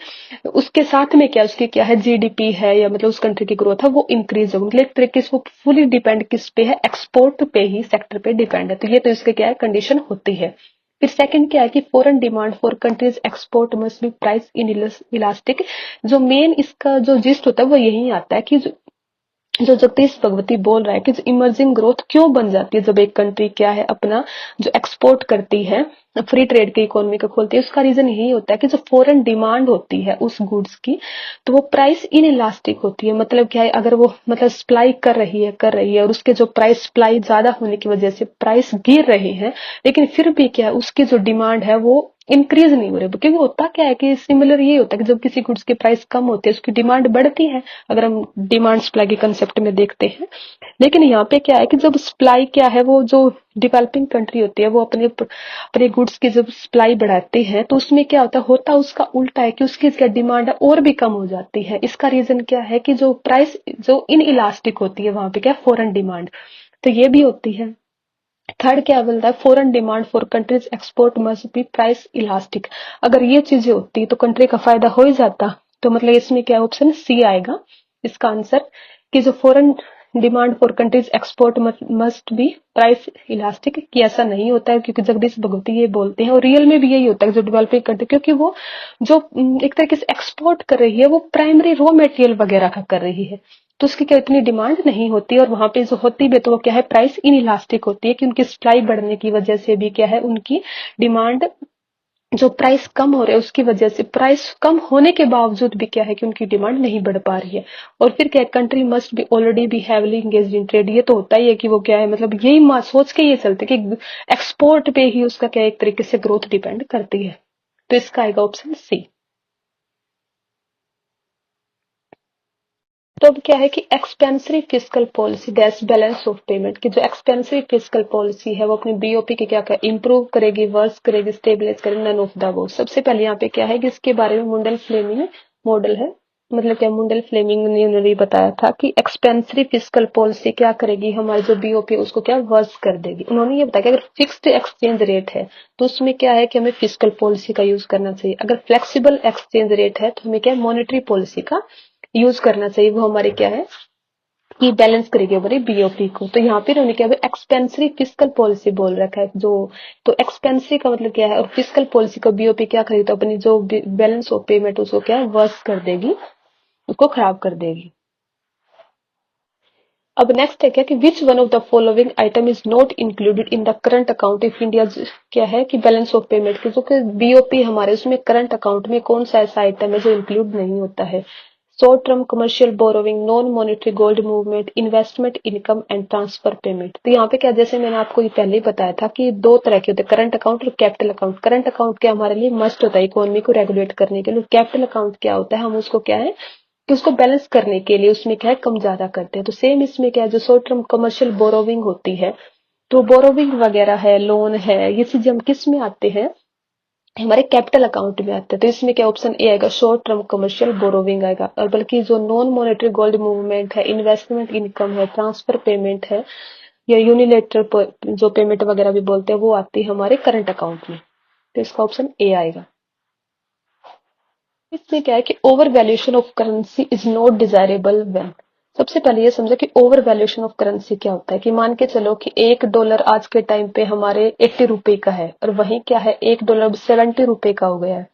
उसके साथ में क्या उसकी क्या है जीडीपी है, या मतलब उस कंट्री की ग्रोथ है वो इंक्रीज होगी। मतलब एक तरीके से वो फुली डिपेंड किस पे है, एक्सपोर्ट पे ही, सेक्टर पे डिपेंड है। तो ये तो इसके क्या है कंडीशन होती है। फिर सेकंड क्या है कि foreign demand for countries export must be price in elastic. जो मेन इसका जो जिस्ट होता है वो यही आता है कि जो जगदीश भगवती बोल रहा है कि इमर्जिंग ग्रोथ क्यों बन जाती है जब एक कंट्री क्या है अपना जो एक्सपोर्ट करती है, फ्री ट्रेड की इकोनॉमी को खोलती है। उसका रीजन यही होता है कि जो फॉरेन डिमांड होती है उस गुड्स की, तो वो प्राइस इन इलास्टिक होती है। मतलब क्या है, अगर वो मतलब सप्लाई कर रही है और उसके जो प्राइस सप्लाई ज्यादा होने की वजह से प्राइस गिर रहे हैं, लेकिन फिर भी क्या है उसकी जो डिमांड है वो इंक्रीज नहीं हो रही। क्योंकि होता क्या है कि सिमिलर ये होता है कि जब किसी गुड्स की प्राइस कम होती है उसकी डिमांड बढ़ती है, अगर हम डिमांड सप्लाई के कंसेप्ट में देखते हैं। लेकिन यहाँ पे क्या है कि जब सप्लाई क्या है, वो जो डेवलपिंग कंट्री होती है वो अपने अपने गुड्स की जब सप्लाई बढ़ाती है, तो उसमें क्या होता है उसका उल्टा है कि उसकी क्या डिमांड है और भी कम हो जाती है। इसका रीजन क्या है कि जो प्राइस जो इन इलास्टिक होती है वहां पे क्या फॉरेन डिमांड, तो ये भी होती है। थर्ड क्या बोलता है, foreign demand for countries export must be price elastic. अगर ये चीजें होती तो कंट्री का फायदा हो ही जाता। तो मतलब इसमें क्या ऑप्शन सी आएगा इसका आंसर, कि जो foreign demand for countries export must be price elastic, कि ऐसा नहीं होता है, क्योंकि जगदीश भगवती ये बोलते हैं और रियल में भी यही होता है जो डेवलपिंग कंट्री, क्योंकि वो जो एक तरीके से एक्सपोर्ट कर रही है वो प्राइमरी रॉ मटेरियल वगैरह का कर रही है, तो उसकी क्या इतनी डिमांड नहीं होती। और वहां पे जो होती भी तो वो क्या है प्राइस इन इलास्टिक होती है, कि उनकी सप्लाई बढ़ने की वजह से भी क्या है उनकी डिमांड, जो प्राइस कम हो रहा है उसकी वजह से प्राइस कम होने के बावजूद भी क्या है कि उनकी डिमांड नहीं बढ़ पा रही है। और फिर क्या है, country must be already be heavily engaged in trade. ये तो होता ही है कि वो क्या है मतलब यही सोच के ये चलते कि एक्सपोर्ट पे ही उसका क्या एक तरीके से ग्रोथ डिपेंड करती है। तो इसका आएगा ऑप्शन सी। तो अब क्या है कि expensive fiscal policy dash balance of payment, की जो एक्सपेंसिव फिस्कल पॉलिसी है वो अपनी बीओपी के क्या कर इंप्रूव करेगी, वर्स करेगी, स्टेबलाइज करेगी, नन ऑफ द अबव। सबसे पहले यहाँ पे क्या है कि इसके बारे में मुंडल फ्लेमिंग मॉडल है, मतलब क्या मुंडल फ्लेमिंग ने उन्होंने बताया था कि एक्सपेंसिव फिस्कल पॉलिसी क्या करेगी, हमारी जो बीओपी है उसको क्या वर्स कर देगी। उन्होंने ये बताया कि अगर फिक्स्ड एक्सचेंज रेट है तो उसमें क्या है कि हमें फिस्कल पॉलिसी का यूज करना चाहिए। अगर फ्लेक्सिबल एक्सचेंज रेट है तो हमें क्या मॉनेटरी पॉलिसी का यूज करना चाहिए। वो हमारे क्या है कि बैलेंस करेगी हमारी बीओपी को। तो यहाँ पे उन्होंने क्या एक्सपेंसिव फिस्कल पॉलिसी बोल रखा है जो, तो एक्सपेंसिव का मतलब क्या है और फिस्कल पॉलिसी को बीओपी क्या करेगी, तो अपनी जो बैलेंस ऑफ पेमेंट उसको क्या वर्स कर देगी, उसको खराब कर देगी। अब नेक्स्ट है क्या कि विच one of the following item is not included in the current account if India, क्या है कि बैलेंस ऑफ पेमेंट की जो कि बीओपी हमारे उसमें करंट अकाउंट में कौन सा ऐसा आइटम है जो इंक्लूड नहीं होता है। Short term commercial borrowing, non monetary gold movement, investment income and transfer payment. तो यहाँ पे क्या, जैसे मैंने आपको ये पहले ही बताया था कि दो तरह के होते हैं, करंट अकाउंट और कैपिटल अकाउंट। करंट अकाउंट क्या हमारे लिए मस्ट होता है इकोनॉमी को रेगुलेट करने के लिए। कैपिटल अकाउंट क्या होता है, हम उसको क्या है कि उसको बैलेंस करने के लिए उसमें क्या है कम ज्यादा करते हैं। तो सेम इसमें क्या है, जो शॉर्ट टर्म कमर्शियल बोरोविंग होती है, तो बोरोविंग वगैरह है, लोन है, ये चीजें हम किस में आते हैं, हमारे कैपिटल अकाउंट में आते हैं। तो इसमें क्या ऑप्शन ए आएगा, शॉर्ट टर्म कमर्शियल बोरोविंग आएगा। और बल्कि जो नॉन मॉनेटरी गोल्ड मूवमेंट है, इन्वेस्टमेंट इनकम है, ट्रांसफर पेमेंट है, या यूनिलेटरल जो पेमेंट वगैरह भी बोलते हैं वो आती है हमारे करंट अकाउंट में। तो इसका ऑप्शन ए आएगा। इसमें क्या है कि over valuation of currency is not desirable when. सबसे पहले ये समझो कि ओवर वैल्यूएशन ऑफ करेंसी क्या होता है, कि मान के चलो कि $1 आज के टाइम पे हमारे 80 रुपए का है और वहीं क्या है $1 70 रुपए का हो गया है।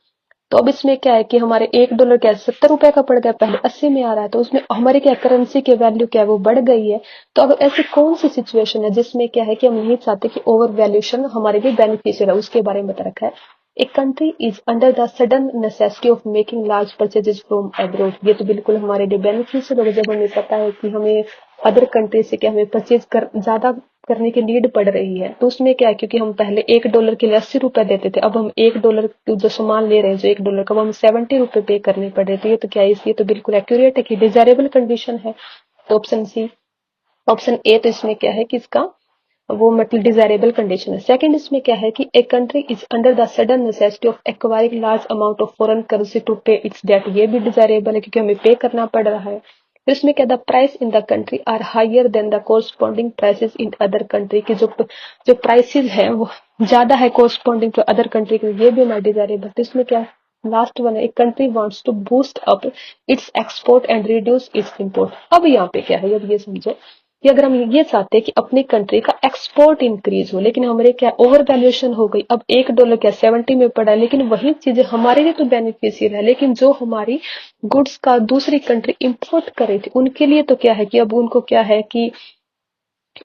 तो अब इसमें क्या है कि हमारे $1 क्या 70 रुपए का पड़ गया, पहले 80 में आ रहा है, तो उसमें हमारी क्या करेंसी की वैल्यू क्या है वो बढ़ गई है। तो अब ऐसी कौन सी सिचुएशन है जिसमें क्या है कि हम नहीं चाहते कि ओवर वैल्यूएशन हमारे लिए बेनिफिशियल है, उसके बारे में बता रखा है। A country is under the sudden necessity of making large purchases from abroad। ये तो बिल्कुल हमारे लिए बेनिफिशियल होगा जब हमें पता है कि हमें अदर कंट्री से क्या हमें परचेज कर ज्यादा करने की नीड पड़ रही है, तो उसमें क्या है, क्योंकि हम पहले $1 के लिए 80 रुपए देते थे, अब हम $1 जो सामान ले रहे हैं, जो $1 का, वो हम 70 रुपए पे करने पड़ रहे थे। ये तो क्या है, ये तो बिल्कुल एक्यूरेट है कि डिजायरेबल कंडीशन है। तो ऑप्शन सी, ऑप्शन ए तो इसमें क्या है कि इसका वो मतलब डिजायरेबल कंडीशन है। सेकंड इसमें क्या है कि a country is under the sudden necessity of acquiring large amount of foreign currency to pay its debt, ये भी डिजायरेबल है क्योंकि हमें पे करना पड़ रहा है। फिर इसमें क्या, the price in the country are higher than the corresponding prices in other country, की जो प्राइसेस है वो ज्यादा है कोरस्पॉन्डिंग टू अदर कंट्री के, ये भी हमारा डिजायरेबल। तो इसमें क्या, लास्ट वन है, एक country wants to boost up its export and reduce its import. अब यहाँ पे क्या है, अब ये समझो कि अगर हम ये चाहते हैं कि अपनी कंट्री का एक्सपोर्ट इंक्रीज हो, लेकिन हमारे क्या ओवर वैल्यूएशन हो गई, अब $1 क्या 70 में पड़ा है, लेकिन वही चीजें हमारे लिए तो बेनिफिशियल है, लेकिन जो हमारी गुड्स का दूसरी कंट्री इंपोर्ट करे थी उनके लिए तो क्या है कि अब उनको क्या है कि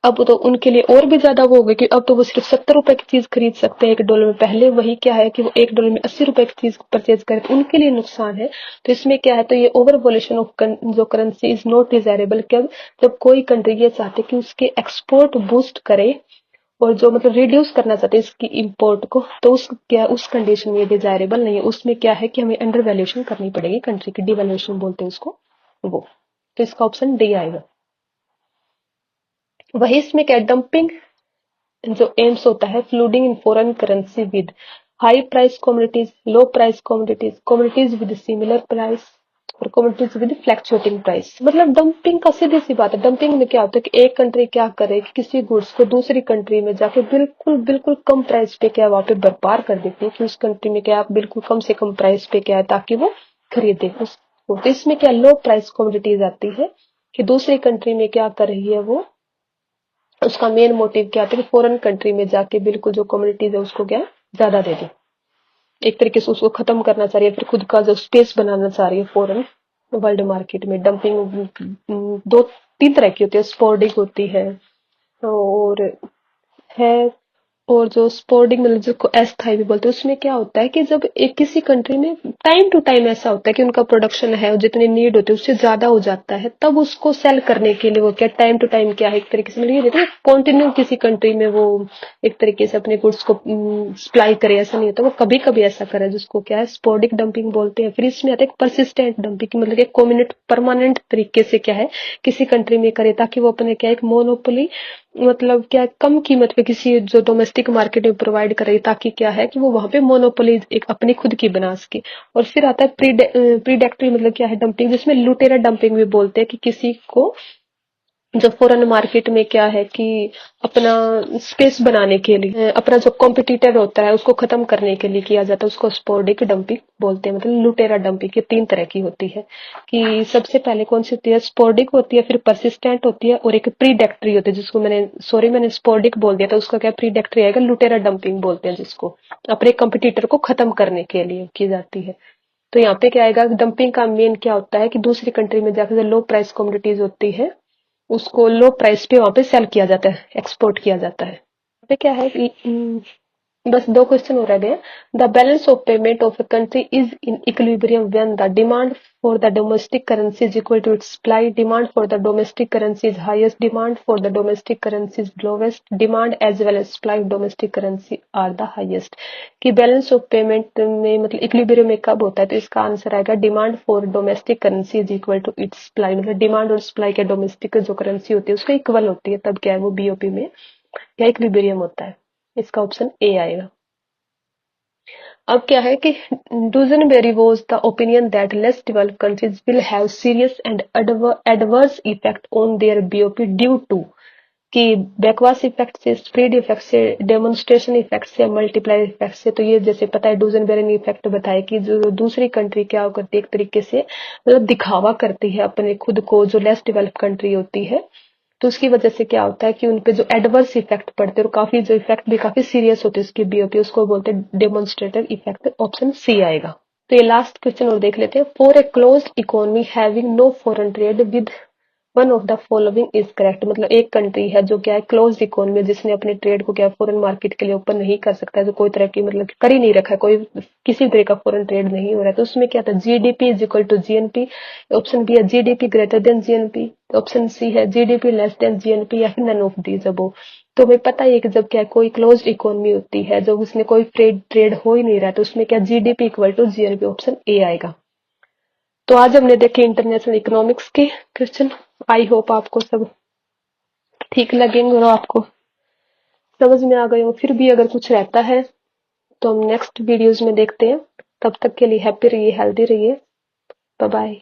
अब तो उनके लिए और भी ज्यादा वो हो गया कि अब तो वो सिर्फ $70 की चीज खरीद सकते हैं $1 में। पहले वही क्या है कि वो $1 में $80 की चीज परचेज करे, तो उनके लिए नुकसान है। तो इसमें क्या है, तो ये ओवर वॉल्यूशन ऑफ जो करेंसी इज नॉट डिजायरेबल, जब कोई कंट्री ये चाहते कि उसके एक्सपोर्ट बूस्ट करे और जो मतलब रिड्यूस करना चाहते हैं इसकी इंपोर्ट को, तो उस कंडीशन में ये डिजायरेबल नहीं है। उसमें क्या है कि हमें अंडर वैल्यूएशन करनी पड़ेगी कंट्री की, डिवैल्यूएशन बोलते हैं उसको वो। तो इसका ऑप्शन डी आएगा। वही इसमें क्या, डंपिंग जो एम्स होता है flooding in foreign currency with high price commodities, low price commodities, commodities with similar price और कमोडिटीज विद फ्लैक्चुएटिंग प्राइस। मतलब डंपिंग का सीधी सी बात है, डंपिंग में क्या होता है कि एक कंट्री क्या करे कि किसी गुड्स को दूसरी कंट्री में जाके बिल्कुल बिल्कुल कम प्राइस पे क्या वहां पे व्यापार कर देती है कि उस कंट्री में क्या बिल्कुल कम से कम प्राइस पे क्या है ताकि वो खरीदे उसको। तो इसमें क्या लो प्राइस कमोडिटीज आती है कि दूसरी कंट्री में क्या कर रही है वो, उसका मेन मोटिव क्या था कि फॉरेन कंट्री में जाके बिल्कुल जो कम्युनिटीज है उसको क्या ज्यादा दे दी, एक तरीके से उसको खत्म करना चाह रही है, फिर खुद का जो स्पेस बनाना चाह रही है फॉरेन वर्ल्ड मार्केट में। डंपिंग दो तीन तरह की होती है, स्पोर्डिंग होती है और है और जो स्पोर्टिंग मतलब जिसको अस्थाई भी बोलते हैं, उसमें क्या होता है कि जब एक किसी कंट्री में टाइम टू टाइम ऐसा होता है कि उनका प्रोडक्शन है और जितनी नीड होती है उससे ज्यादा हो जाता है, तब उसको सेल करने के लिए वो क्या टाइम टू टाइम क्या है एक तरीके से मतलब ये देखो कंटिन्यू किसी कंट्री में वो एक तरीके से अपने गुड्स को सप्लाई करे, ऐसा नहीं होता, वो कभी कभी ऐसा करे जिसको क्या है स्पोर्डिक डंपिंग बोलते हैं। फिर इसमें आता है परसिस्टेंट डंपिंग, मतलब एक परमानेंट तरीके से क्या है किसी कंट्री में करे ताकि वो अपने क्या एक मोनोपोली मतलब क्या कम कीमत पे किसी जो डोमेस्टिक मार्केट में प्रोवाइड करे ताकि क्या है कि वो वहां पे मोनोपोली एक अपनी खुद की बना सके। और फिर आता है प्रीडेक्टरी मतलब क्या है डंपिंग, जिसमें लुटेरा डंपिंग भी बोलते हैं कि किसी को जो फॉरेन मार्केट में क्या है कि अपना स्पेस बनाने के लिए अपना जो कॉम्पिटिटर होता है उसको खत्म करने के लिए किया जाता है, उसको स्पोर्डिक डंपिंग बोलते हैं। मतलब लुटेरा डंपिंग ये तीन तरह की होती है कि सबसे पहले कौन सी होती है, स्पोर्डिक होती है, फिर परसिस्टेंट होती है और एक प्रीडेक्टरी होती है जिसको मैंने स्पोर्डिक बोल दिया था, उसका क्या प्रीडेक्टरी आएगा, लुटेरा डंपिंग बोलते हैं जिसको अपने कंपिटिटर को खत्म करने के लिए की जाती है। तो यहाँ पे क्या आएगा, डंपिंग का मेन क्या होता है कि दूसरी कंट्री में जाकर जो लो प्राइस कमोडिटीज होती है उसको लो प्राइस पे वहां पे सेल किया जाता है, एक्सपोर्ट किया जाता है। यहाँ पे क्या है कि बस दो क्वेश्चन हो रह गए। The balance of payment of a country is in equilibrium when the demand for the domestic currency is equal to its supply, demand for the domestic currency is highest, demand for the domestic currency is lowest, demand as well as supply of domestic currency are the highest. कि balance of payment में मतलब equilibrium में कब होता है, तो इसका answer आएगा demand for domestic currency is equal to its supply, मतलब डिमांड और सप्लाई के डोमेस्टिक जो करेंसी होती है उसको इक्वल होती है, तब क्या है वो बीओपी में क्या इक्विलिब्रियम होता है। इसका ऑप्शन ए आएगा। अब क्या है कि Dusenberry was the opinion that less developed countries will have serious and adverse effect on their BOP due to कि बैकवास इफेक्ट से, स्प्रेड इफेक्ट से, डेमोन्स्ट्रेशन इफेक्ट से, मल्टीप्लाई इफेक्ट से। तो ये जैसे पता है डूजनबेरी ने इफेक्ट बताया कि जो दूसरी कंट्री क्या करती है एक तरीके से मतलब दिखावा करती है अपने खुद को, जो लेस डेवलप कंट्री होती है, तो उसकी वजह से क्या होता है कि उनपे जो एडवर्स इफेक्ट पड़ते हैं और काफी जो इफेक्ट भी काफी सीरियस होते हैं उसकी बीओपी, उसको बोलते हैं डेमोन्स्ट्रेटिव इफेक्ट। ऑप्शन सी आएगा। तो ये लास्ट क्वेश्चन और देख लेते हैं। For a closed economy having no foreign trade with one of the following is correct, मतलब एक कंट्री है जो क्या है क्लोज इकोनॉमी, जिसने अपने ट्रेड को क्या फॉरेन मार्केट के लिए ओपन नहीं कर सकता है, जो कोई तरह की मतलब कर ही नहीं रखा है, कोई किसी तरह का फॉरेन ट्रेड नहीं हो रहा है, तो उसमें क्या था GDP is equal to GNP, option B है GDP greater than GNP, option C है जीडीपी लेस देन जीएनपी, या फिर नन ऑफ दीज अबो। तो हमें पता ही है कि जब क्या कोई क्लोज्ड इकोनॉमी होती है, जब उसमें कोई ट्रेड हो ही नहीं रहा, तो उसमें क्या GDP equal to GNP, option A आएगा। तो आज हमने देखे इंटरनेशनल इकोनॉमिक्स के क्वेश्चन। आई होप आपको सब ठीक लगेंगे और आपको समझ में आ गए हो। फिर भी अगर कुछ रहता है तो हम नेक्स्ट वीडियोज में देखते हैं। तब तक के लिए हैप्पी रहिए, हेल्दी रहिए। Bye bye.